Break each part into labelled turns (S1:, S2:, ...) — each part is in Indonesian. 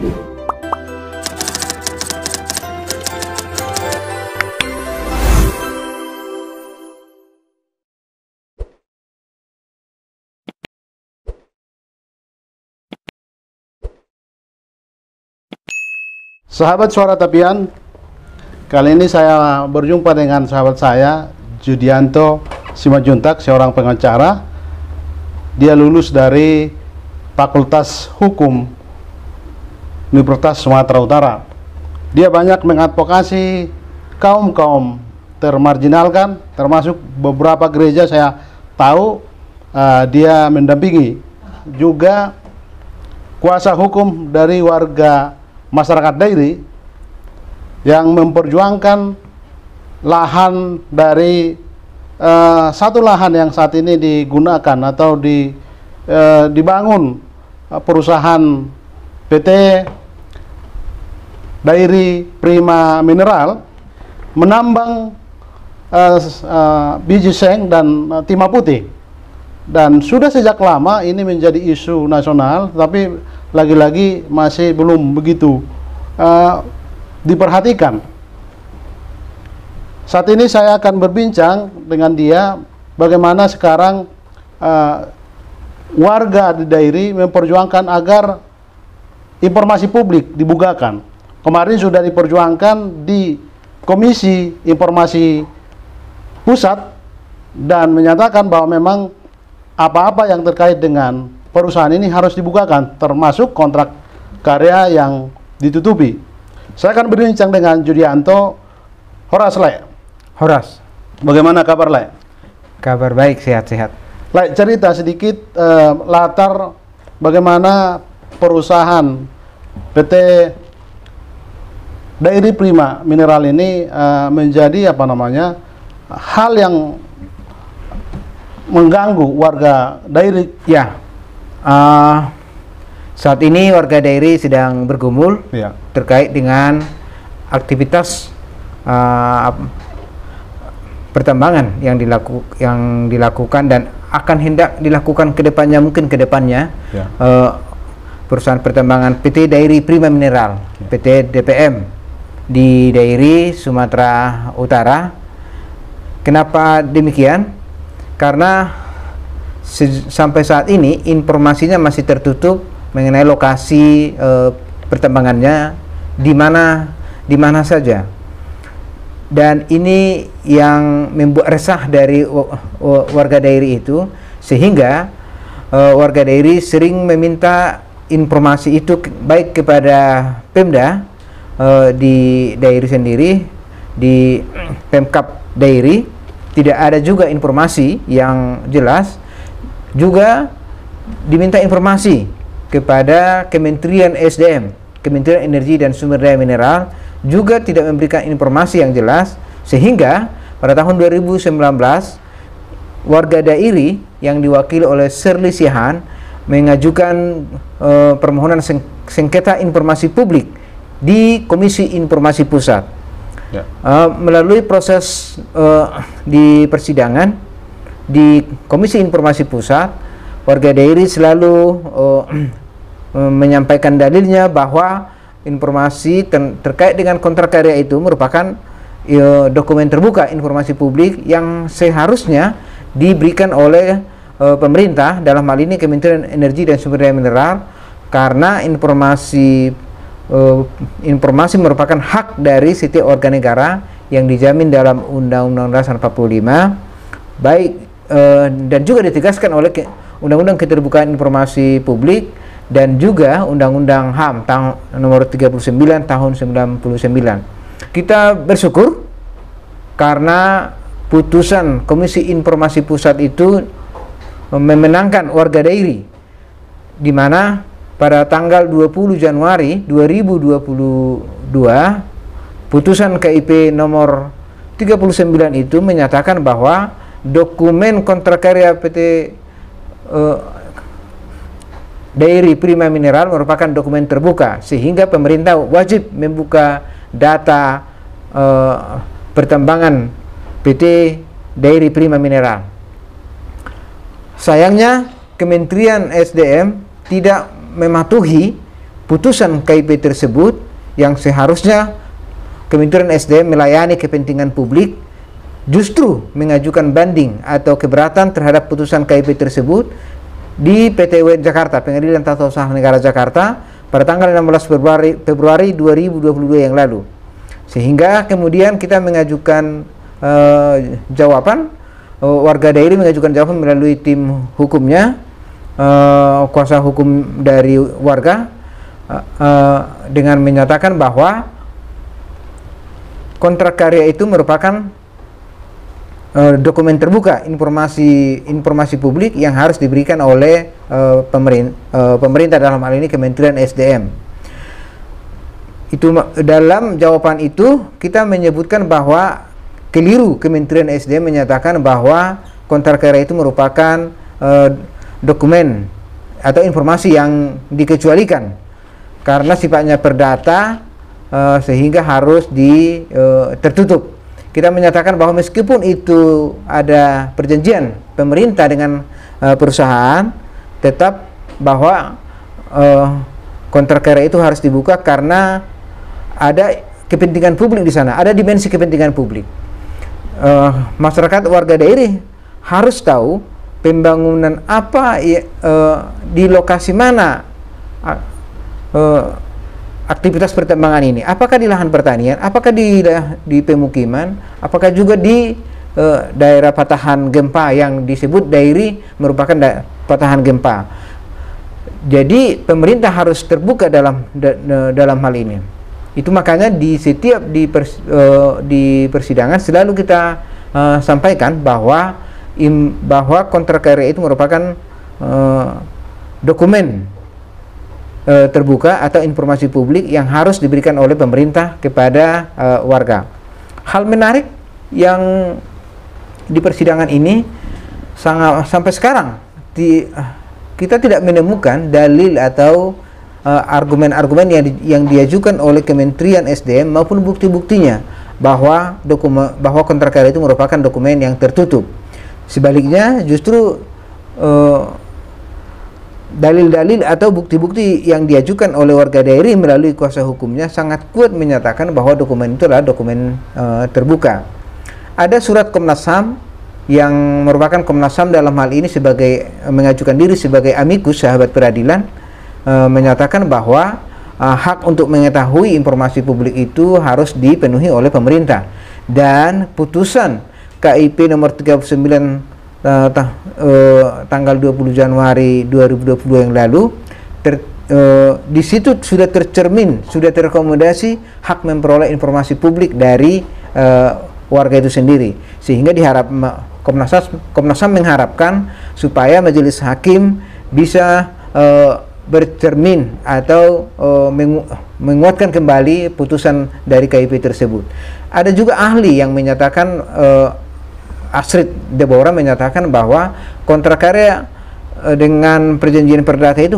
S1: Sahabat Suara Tapian, kali ini saya berjumpa dengan sahabat saya, Judianto Simajuntak, seorang pengacara. Dia lulus dari Fakultas Hukum Universitas Sumatera Utara. Dia banyak mengadvokasi kaum-kaum termarginalkan, termasuk beberapa gereja saya tahu dia mendampingi. Juga kuasa hukum dari warga masyarakat Dairi yang memperjuangkan lahan dari satu lahan yang saat ini digunakan atau dibangun perusahaan PT Dairi Prima Mineral menambang biji seng dan timah putih. Dan sudah sejak lama ini menjadi isu nasional, tapi lagi-lagi masih belum begitu diperhatikan. Saat ini saya akan berbincang dengan dia bagaimana sekarang warga di Dairi memperjuangkan agar informasi publik dibukakan. Kemarin sudah diperjuangkan di Komisi Informasi Pusat dan menyatakan bahwa memang apa-apa yang terkait dengan perusahaan ini harus dibukakan, termasuk kontrak karya yang ditutupi. Saya akan berbincang dengan Judianto. Horas, Le.
S2: Horas.
S1: Bagaimana kabar, Le?
S2: Kabar baik, sehat-sehat.
S1: Le, cerita sedikit latar bagaimana perusahaan PT Dairi Prima Mineral ini menjadi hal yang mengganggu warga Dairi.
S2: Ya, saat ini warga Dairi sedang bergumul terkait dengan aktivitas pertambangan yang dilakukan dan akan hendak dilakukan mungkin ke depannya. Perusahaan pertambangan PT Dairi Prima Mineral, PT DPM di Dairi, Sumatera Utara. Kenapa demikian? Karena sampai saat ini informasinya masih tertutup mengenai lokasi pertambangannya di mana saja, dan ini yang membuat resah dari warga Dairi itu, sehingga warga Dairi sering meminta informasi itu baik kepada Pemda di Dairi sendiri, di Pemkab Dairi. Tidak ada juga informasi yang jelas. Juga diminta informasi kepada Kementerian SDM, Kementerian Energi dan Sumber Daya Mineral, juga tidak memberikan informasi yang jelas, sehingga pada tahun 2019 warga Dairi yang diwakili oleh Shirley Sihan mengajukan permohonan sengketa informasi publik di Komisi Informasi Pusat. Melalui proses di persidangan di Komisi Informasi Pusat, warga Dairi selalu menyampaikan dalilnya bahwa informasi terkait dengan kontrak karya itu merupakan dokumen terbuka informasi publik yang seharusnya diberikan oleh pemerintah, dalam hal ini Kementerian Energi dan Sumber Daya Mineral, karena informasi merupakan hak dari setiap warga negara yang dijamin dalam Undang-Undang Dasar 45, baik dan juga ditegaskan oleh Undang-Undang Keterbukaan Informasi Publik dan juga Undang-Undang HAM nomor 39 tahun 99. Kita bersyukur karena putusan Komisi Informasi Pusat itu memenangkan warga Dairi, di mana pada tanggal 20 Januari 2022 putusan KIP nomor 39 itu menyatakan bahwa dokumen kontrak karya PT Dairi Prima Mineral merupakan dokumen terbuka, sehingga pemerintah wajib membuka data pertambangan PT Dairi Prima Mineral. Sayangnya Kementerian SDM tidak mematuhi putusan KIP tersebut yang seharusnya Kementerian SDM melayani kepentingan publik justru mengajukan banding atau keberatan terhadap putusan KIP tersebut di PTW Jakarta, Pengadilan Tata Usaha Negara Jakarta, pada tanggal 16 Februari 2022 yang lalu. Sehingga kemudian kita mengajukan jawaban, warga daerah mengajukan jawaban melalui tim hukumnya, kuasa hukum dari warga, dengan menyatakan bahwa kontrak karya itu merupakan dokumen terbuka, informasi publik yang harus diberikan oleh pemerintah, dalam hal ini Kementerian SDM. Itu dalam jawaban itu kita menyebutkan bahwa keliru Kementerian SDM menyatakan bahwa kontrak karya itu merupakan dokumen atau informasi yang dikecualikan karena sifatnya perdata, sehingga harus tertutup. Kita menyatakan bahwa meskipun itu ada perjanjian pemerintah dengan perusahaan, tetap bahwa kontrak karya itu harus dibuka karena ada kepentingan publik di sana, ada dimensi kepentingan publik. Masyarakat warga daerah harus tahu pembangunan apa di lokasi mana aktivitas pertambangan ini, apakah di lahan pertanian, apakah di pemukiman, apakah juga di daerah patahan gempa yang disebut daerah merupakan patahan gempa. Jadi pemerintah harus terbuka dalam hal ini. Itu makanya di setiap di persidangan selalu kita sampaikan bahwa kontrak karya itu merupakan dokumen terbuka atau informasi publik yang harus diberikan oleh pemerintah kepada warga. Hal menarik yang di persidangan ini sampai sekarang kita tidak menemukan dalil atau argumen-argumen yang diajukan oleh Kementerian SDM maupun bukti-buktinya bahwa kontrak karya itu merupakan dokumen yang tertutup. Sebaliknya justru dalil-dalil atau bukti-bukti yang diajukan oleh warga daerah melalui kuasa hukumnya sangat kuat menyatakan bahwa dokumen itu adalah dokumen terbuka. Ada surat Komnas HAM yang merupakan Komnas HAM dalam hal ini mengajukan diri sebagai amikus sahabat peradilan, menyatakan bahwa hak untuk mengetahui informasi publik itu harus dipenuhi oleh pemerintah, dan putusan KIP nomor 39 tanggal 20 Januari 2022 yang lalu di situ sudah tercermin, sudah terakomodasi hak memperoleh informasi publik dari warga itu sendiri, sehingga Komnas HAM mengharapkan supaya majelis hakim bisa bercermin atau menguatkan kembali putusan dari KIP tersebut. Ada juga ahli yang menyatakan, Astrid Deborah menyatakan bahwa kontrak karya dengan perjanjian perdata itu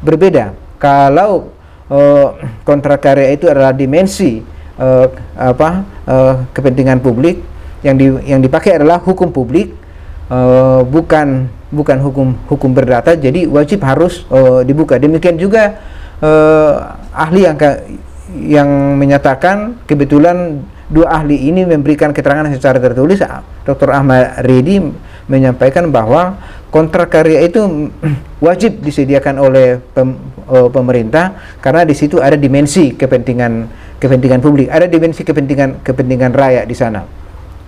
S2: berbeda. Kalau kontrak karya itu adalah dimensi kepentingan publik, yang dipakai adalah hukum publik, bukan hukum perdata, jadi wajib harus dibuka. Demikian juga ahli yang menyatakan, kebetulan dua ahli ini memberikan keterangan secara tertulis. Dr. Ahmad Redi menyampaikan bahwa kontrak karya itu wajib disediakan oleh pemerintah karena di situ ada dimensi kepentingan publik, ada dimensi kepentingan rakyat di sana.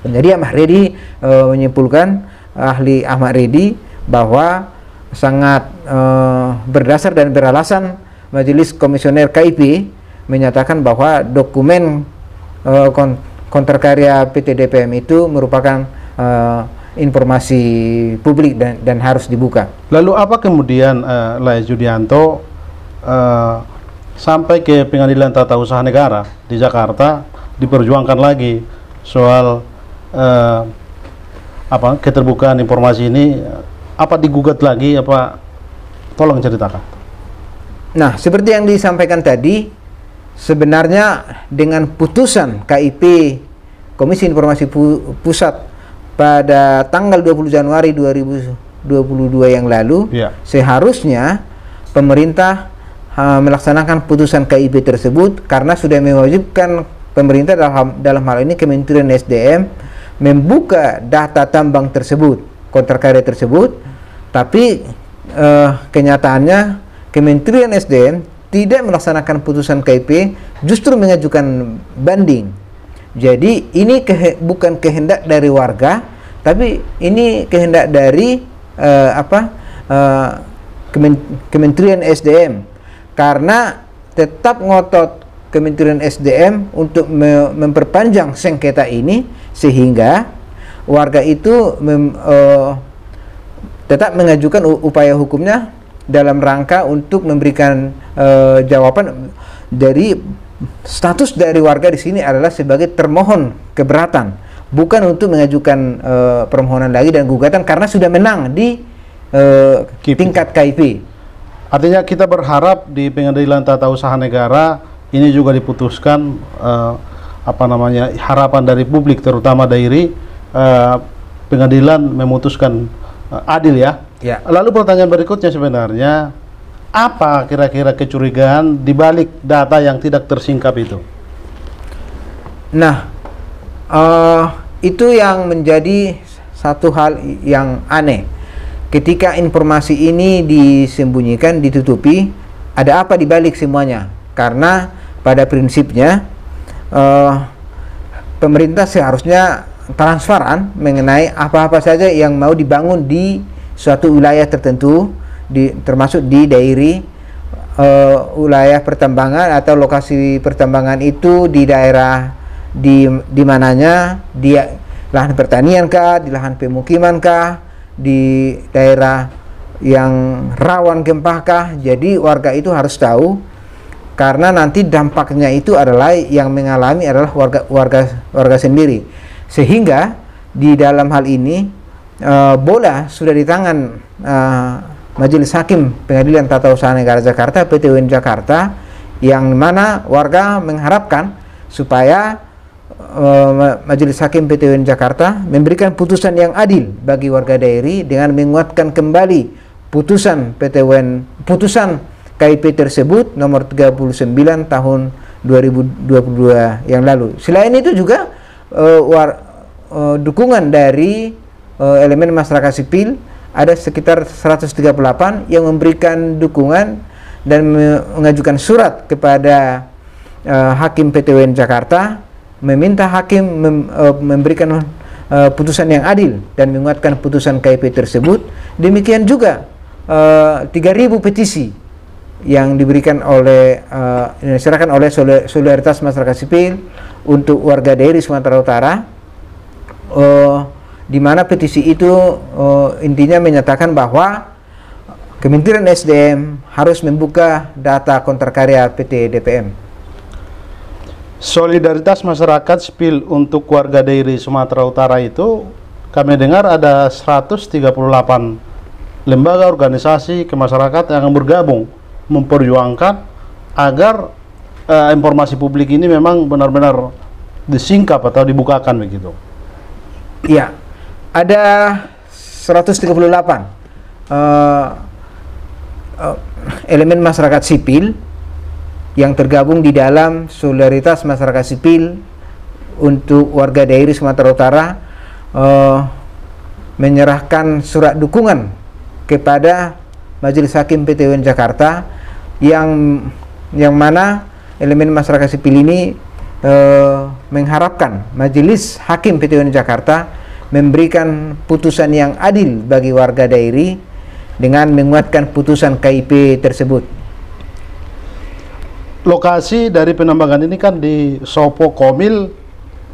S2: Jadi Ahmad Redi menyimpulkan, ahli Ahmad Redi, bahwa sangat berdasar dan beralasan Majelis Komisioner KIP menyatakan bahwa dokumen kontrak karya PT DPM itu merupakan informasi publik dan harus dibuka.
S1: Lalu apa kemudian Lai Judianto sampai ke Pengadilan Tata Usaha Negara di Jakarta diperjuangkan lagi soal keterbukaan informasi ini? Apa digugat lagi? Tolong ceritakan.
S2: Nah, seperti yang disampaikan tadi, sebenarnya dengan putusan KIP Komisi Informasi Pusat pada tanggal 20 Januari 2022 yang lalu, seharusnya pemerintah melaksanakan putusan KIP tersebut karena sudah mewajibkan pemerintah dalam hal ini Kementerian SDM membuka data tambang tersebut, kontrak karya tersebut, tapi kenyataannya Kementerian SDM tidak melaksanakan putusan KIP, justru mengajukan banding. Jadi ini bukan kehendak dari warga, tapi ini kehendak dari Kementerian SDM, karena tetap ngotot Kementerian SDM untuk memperpanjang sengketa ini, sehingga warga itu tetap mengajukan upaya hukumnya dalam rangka untuk memberikan jawaban dari status dari warga di sini adalah sebagai termohon keberatan, bukan untuk mengajukan permohonan lagi dan gugatan karena sudah menang di tingkat KIP.
S1: Artinya kita berharap di Pengadilan Tata Usaha Negara ini juga diputuskan harapan dari publik, terutama dari pengadilan memutuskan adil ya.
S2: Ya.
S1: Lalu pertanyaan berikutnya sebenarnya, apa kira-kira kecurigaan di balik data yang tidak tersingkap itu?
S2: Nah, itu yang menjadi satu hal yang aneh. Ketika informasi ini disembunyikan, ditutupi, ada apa di balik semuanya? Karena pada prinsipnya pemerintah seharusnya transparan mengenai apa-apa saja yang mau dibangun di suatu wilayah tertentu, termasuk di daerah wilayah pertambangan atau lokasi pertambangan itu di daerah di mananya, di lahan pertanian kah, di lahan pemukiman kah, di daerah yang rawan gempa kah. Jadi warga itu harus tahu, karena nanti dampaknya itu adalah yang mengalami adalah warga sendiri. Sehingga di dalam hal ini bola sudah di tangan Majelis Hakim Pengadilan Tata Usaha Negara Jakarta, PT UN Jakarta, yang mana warga mengharapkan supaya Majelis Hakim PT UN Jakarta memberikan putusan yang adil bagi warga daerah dengan menguatkan kembali putusan putusan KIP tersebut nomor 39 tahun 2022 yang lalu. Selain itu juga dukungan dari elemen masyarakat sipil ada sekitar 138 yang memberikan dukungan dan mengajukan surat kepada Hakim PT UN Jakarta meminta hakim memberikan putusan yang adil dan menguatkan putusan KIP tersebut. Demikian juga 3.000 petisi yang diberikan diserahkan oleh solidaritas masyarakat sipil untuk warga daerah Sumatera Utara, di mana petisi itu intinya menyatakan bahwa Kementerian SDM harus membuka data kontrak karya PT DPM.
S1: Solidaritas masyarakat sipil untuk warga daerah Sumatera Utara itu kami dengar ada 138 lembaga organisasi kemasyarakatan yang bergabung memperjuangkan agar informasi publik ini memang benar-benar disingkap atau dibukakan begitu.
S2: Iya, ada 138 elemen masyarakat sipil yang tergabung di dalam solidaritas masyarakat sipil untuk warga daerah Sumatera Utara menyerahkan surat dukungan kepada Majelis Hakim PT UN Jakarta yang mana elemen masyarakat sipil ini mengharapkan Majelis Hakim PT UN Jakarta memberikan putusan yang adil bagi warga daerah dengan menguatkan putusan KIP tersebut.
S1: Lokasi dari penambangan ini kan di Sopo Komil,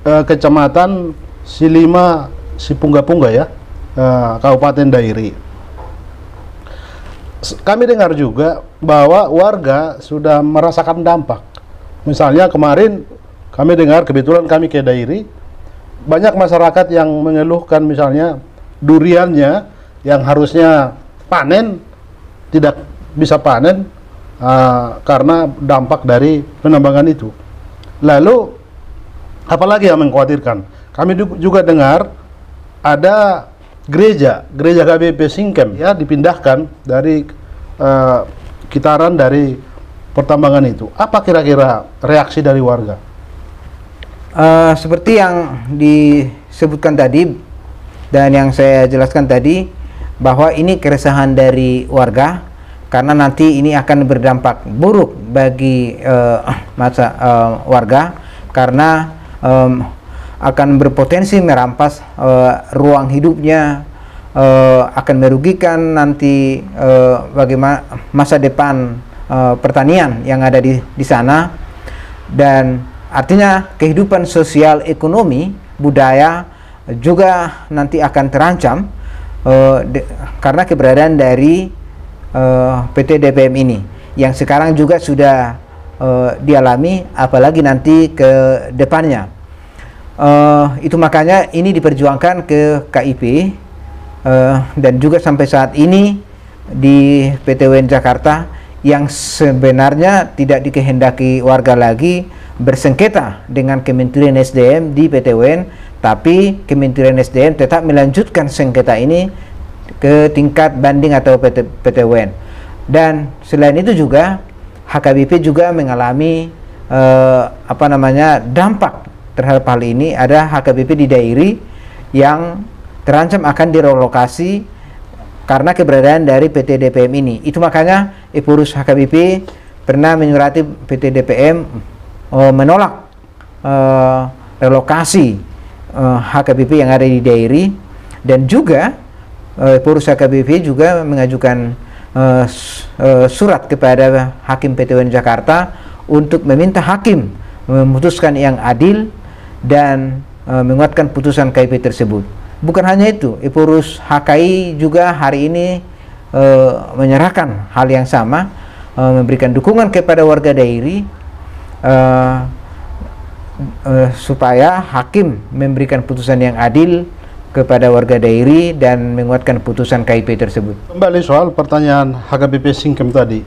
S1: Kecamatan Silima Sipungga-Pungga ya, Kabupaten Dairi. Kami dengar juga bahwa warga sudah merasakan dampak. Misalnya kemarin kami dengar, kebetulan kami ke Dairi, banyak masyarakat yang mengeluhkan misalnya duriannya yang harusnya panen tidak bisa panen karena dampak dari penambangan itu. Lalu apalagi yang mengkhawatirkan, kami juga dengar ada gereja KBP Singkem ya dipindahkan dari kitaran dari pertambangan itu. Apa kira-kira reaksi dari warga?
S2: Seperti yang disebutkan tadi dan yang saya jelaskan tadi, bahwa ini keresahan dari warga karena nanti ini akan berdampak buruk bagi warga, karena akan berpotensi merampas ruang hidupnya, akan merugikan nanti bagaimana masa depan pertanian yang ada di sana, dan artinya kehidupan sosial, ekonomi, budaya juga nanti akan terancam karena keberadaan dari PT DPM ini yang sekarang juga sudah dialami, apalagi nanti ke depannya. Itu makanya ini diperjuangkan ke KIP, dan juga sampai saat ini di PT WN Jakarta, yang sebenarnya tidak dikehendaki warga lagi bersengketa dengan Kementerian SDM di PT WN, tapi Kementerian SDM tetap melanjutkan sengketa ini ke tingkat banding atau PT WN. Dan selain itu juga HKBP juga mengalami dampak terhadap hal ini. Ada HKBP di Dairi yang terancam akan direlokasi karena keberadaan dari PT DPM ini. Itu makanya pengurus HKBP pernah menyurati PT DPM menolak relokasi HKBP yang ada di Dairi, dan juga pengurus HKBP juga mengajukan surat kepada Hakim PT UN Jakarta untuk meminta hakim memutuskan yang adil dan menguatkan putusan KIP tersebut. Bukan hanya itu, pengurus HKI juga hari ini menyerahkan hal yang sama, memberikan dukungan kepada warga Dairi supaya hakim memberikan putusan yang adil kepada warga Dairi dan menguatkan putusan KIP tersebut.
S1: Kembali soal pertanyaan HKBP Singkem tadi,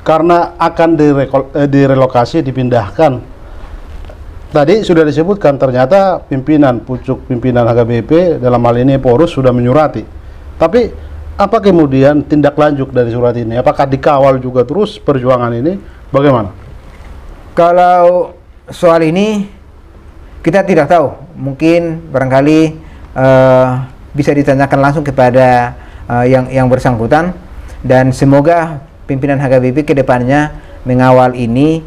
S1: karena akan direlokasi, dipindahkan, tadi sudah disebutkan ternyata pucuk pimpinan HKBP dalam hal ini Porus sudah menyurati. Tapi apa kemudian tindak lanjut dari surat ini? Apakah dikawal juga terus perjuangan ini? Bagaimana?
S2: Kalau soal ini kita tidak tahu, mungkin barangkali bisa ditanyakan langsung kepada yang bersangkutan, dan semoga pimpinan HKBP ke depannya mengawal ini,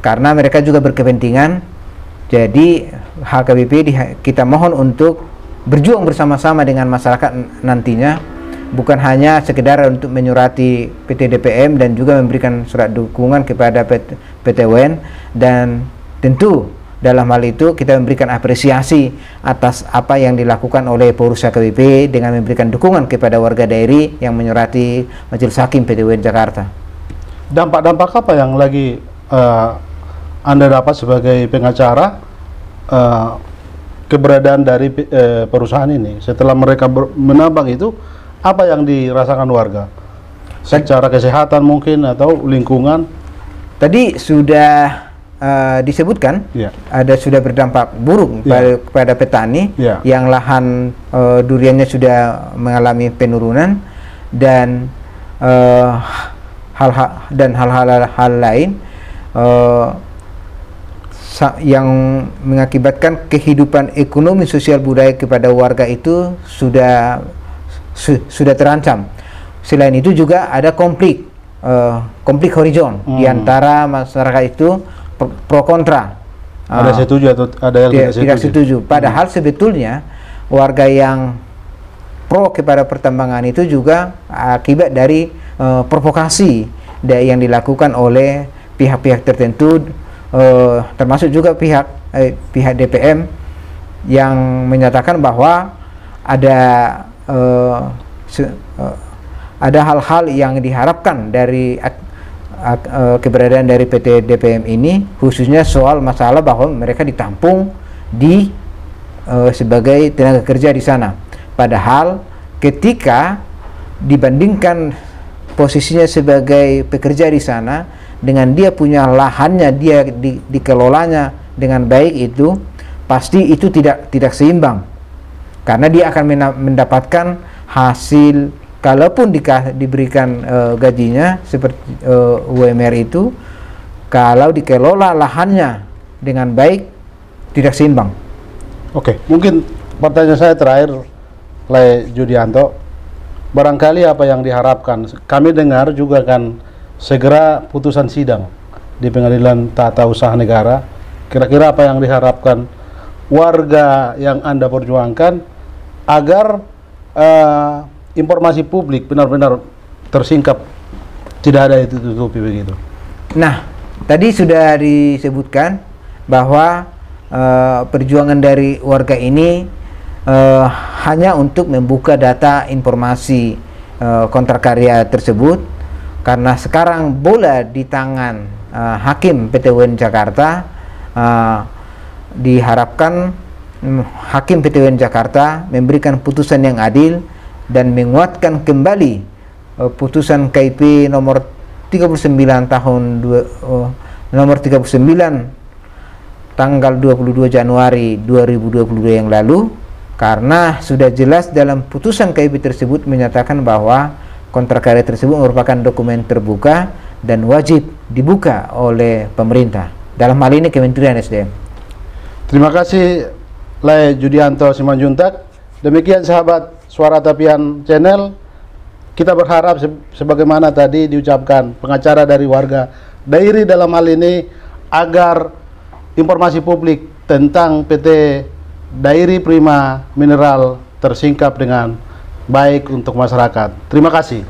S2: karena mereka juga berkepentingan. Jadi HKBP kita mohon untuk berjuang bersama-sama dengan masyarakat nantinya, bukan hanya sekedar untuk menyurati PT DPM dan juga memberikan surat dukungan kepada PT WN, dan tentu dalam hal itu kita memberikan apresiasi atas apa yang dilakukan oleh pengurus HKBP dengan memberikan dukungan kepada warga Dairi yang menyurati Majelis Hakim PT WN Jakarta.
S1: Dampak-dampak apa yang lagi Anda dapat sebagai pengacara keberadaan dari perusahaan ini setelah mereka menambang itu? Apa yang dirasakan warga secara kesehatan mungkin atau lingkungan? Tadi
S2: sudah disebutkan, sudah berdampak buruk kepada petani yang lahan duriannya sudah mengalami penurunan, dan hal-hal lain yang mengakibatkan kehidupan ekonomi sosial budaya kepada warga itu sudah terancam. Selain itu juga ada konflik horizon di antara masyarakat itu, pro kontra.
S1: Ada setuju atau ada yang
S2: tidak setuju. Padahal sebetulnya warga yang pro kepada pertambangan itu juga akibat dari provokasi yang dilakukan oleh pihak-pihak tertentu, termasuk juga pihak DPM yang menyatakan bahwa ada hal-hal yang diharapkan dari keberadaan dari PT DPM ini, khususnya soal masalah bahwa mereka ditampung sebagai tenaga kerja di sana. Padahal ketika dibandingkan posisinya sebagai pekerja di sana dengan dia punya lahannya, dia dikelolanya dengan baik, itu pasti itu tidak seimbang, karena dia akan mendapatkan hasil kalaupun diberikan gajinya seperti UMR itu, kalau dikelola lahannya dengan baik, tidak seimbang.
S1: Oke, mungkin pertanyaan saya terakhir, Le Judianto, barangkali apa yang diharapkan, kami dengar juga kan segera putusan sidang di Pengadilan Tata Usaha Negara, kira-kira apa yang diharapkan warga yang Anda perjuangkan agar informasi publik benar-benar tersingkap, tidak ada itu tutupi begitu.
S2: Nah, tadi sudah disebutkan bahwa perjuangan dari warga ini hanya untuk membuka data informasi kontrak karya tersebut, karena sekarang bola di tangan Hakim PT UN Jakarta. Diharapkan Hakim PT UN Jakarta memberikan putusan yang adil dan menguatkan kembali putusan KIP nomor 39 tahun nomor 39 tanggal 22 Januari 2022 yang lalu, karena sudah jelas dalam putusan KIP tersebut menyatakan bahwa kontrak karya tersebut merupakan dokumen terbuka dan wajib dibuka oleh pemerintah, dalam hal ini Kementerian SDM.
S1: Terima kasih Le Judianto Simanjuntak. Demikian sahabat Suara Tapian Channel, kita berharap sebagaimana tadi diucapkan pengacara dari warga Dairi dalam hal ini, agar informasi publik tentang PT Dairi Prima Mineral tersingkap dengan baik untuk masyarakat. Terima kasih.